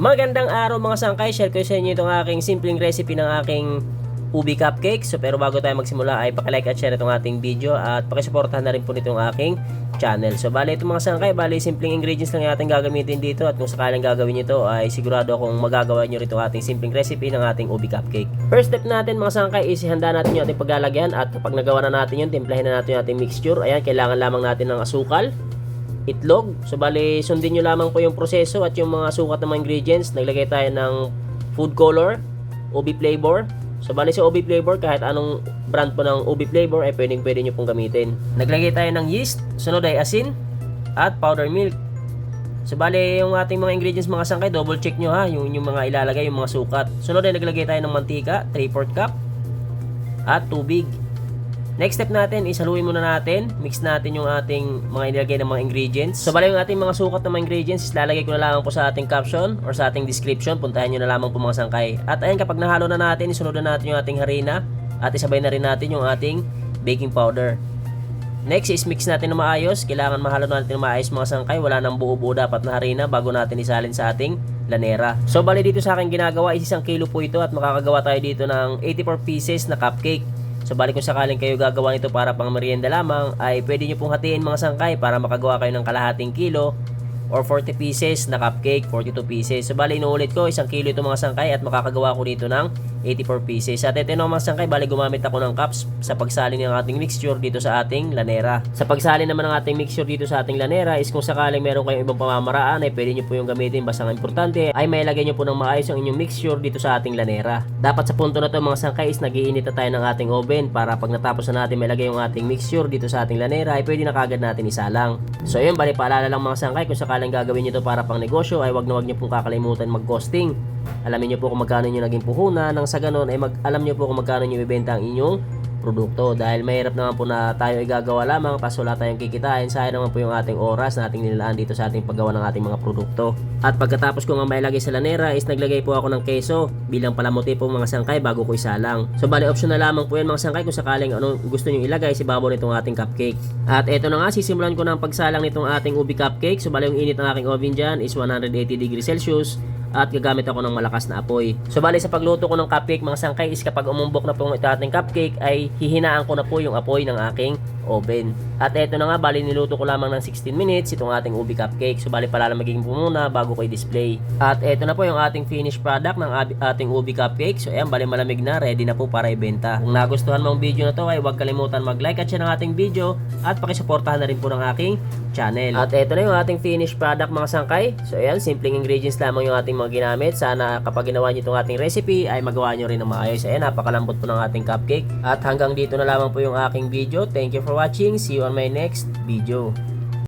Magandang araw mga sangkay, share ko sa inyo itong aking simpleng recipe ng aking ubi cupcake. So pero bago tayo magsimula ay paki-like at share itong ating video at paki-suportahan na rin po nitong aking channel. So bali itong mga sangkay, bali simpleng ingredients lang yung ating gagamitin dito at kung sakaling gagawin nyo ito ay sigurado akong magagawa nyo rin itong ating simpleng recipe ng ating ubi cupcake. First step natin mga sangkay is ihanda natin yung ating paglalagyan at kapag nagawa na natin yun, timplahin na natin yung ating mixture. Ayan, kailangan lamang natin ng asukal, itlog. So bali sundin nyo lamang po yung proseso at yung mga sukat ng mga ingredients. Naglagay tayo ng food color, ubi flavor. So bali sa ubi flavor, kahit anong brand po ng ubi flavor ay pwede nyo pong gamitin. Naglagay tayo ng yeast, sunod ay asin at powder milk. So bali yung ating mga ingredients mga sangkay, double check nyo ha, yung mga ilalagay, yung mga sukat. Sunod ay naglagay tayo ng mantika, 3/4 cup at tubig. Next step natin is haluin muna natin, mix natin yung ating mga inilagay ng mga ingredients. So bali yung ating mga sukat ng mga ingredients is lalagay ko na lamang po sa ating caption or sa ating description. Puntahan nyo na lamang po mga sangkay. At ayun, kapag nahalo na natin, isunod na natin yung ating harina at isabay na rin natin yung ating baking powder. Next is mix natin na maayos. Kailangan mahalo natin na maayos mga sangkay. Wala nang buo-buo dapat na harina bago natin isalin sa ating lanera. So bali dito sa akin ginagawa is 1 kilo po ito at makakagawa tayo dito ng 84 pieces na cupcake. So bali kung sakaling kayo gagawa nito para pang merienda lamang ay pwede nyo pong hatiin mga sangkay para makagawa kayo ng kalahating kilo or 40 pieces na cupcake, 42 pieces. So bali inuulit ko, 1 kilo ito mga sangkay at makakagawa ko dito ng 84 pieces. At ito mga sangkay, bali gumamit ako ng cups sa pagsalin ng ating mixture dito sa ating lanera. Sa pagsalin naman ng ating mixture dito sa ating lanera is kung sakaling meron kayong ibang pamamaraan ay pwede nyo po yung gamitin. Basta ang importante ay may lagay nyo po ng maayos ang inyong mixture dito sa ating lanera. Dapat sa punto na to mga sangkay is nag-iinit na tayo ng ating oven para pag natapos na natin may lagay yung ating mixture dito sa ating lanera ay pwede na kagad natin isalang. So yun, bali paalala lang mga sangkay, kung sakaling gagawin nyo to para pang negosyo ay wag na wag nyo pong kakalimutan mag-costing. Alamin nyo po kung magkano nyo naging puhunan, nang sa ganun ay alam nyo po kung magkano nyo ibenta ang inyong produkto. Dahil mahirap naman po na tayo ay gagawa lamang tapos wala tayong kikitain, sayang naman po yung ating oras na ating nilalaan dito sa ating paggawa ng ating mga produkto. At pagkatapos ko nga mailagay sa lanera is naglagay po ako ng keso bilang palamuti po mga sangkay bago ko isalang. So bali option na lamang po yan mga sangkay kung sakaling ano gusto nyo ilagay sa babaw nitong ating cupcake. At eto na nga, sisimulan ko ng pagsalang nitong ating ubi cupcake. So bali yung init ng aking oven dyan is 180 degrees Celsius at gagamit ako ng malakas na apoy. So bali sa pagluto ko ng cupcake mga sangkay is kapag umumbok na po ito ating cupcake ay hihinaan ko na po yung apoy ng aking oven. At eto na nga, bali niluto ko lamang ng 16 minutes itong ating ubi cupcake. So bali palalamigin po muna bago ko i-display. At eto na po yung ating finished product ng ating ubi cupcake. So ayan, bali malamig na, ready na po para ibenta. Kung nagustuhan mo ang video na to ay huwag kalimutan mag-like at share ng ating video at pakisuportahan na rin po ng aking channel. At eto na yung ating finished product mga sangkay. So ayan, simpleng ingredients lamang yung ating mga ginamit. Sana kapag ginawa nyo itong ating recipe ay magawa nyo rin ng maayos. Ayan, napakalambot po ng ating cupcake. At hanggang dito na lamang po yung aking video. Thank you for watching. See you on my next video.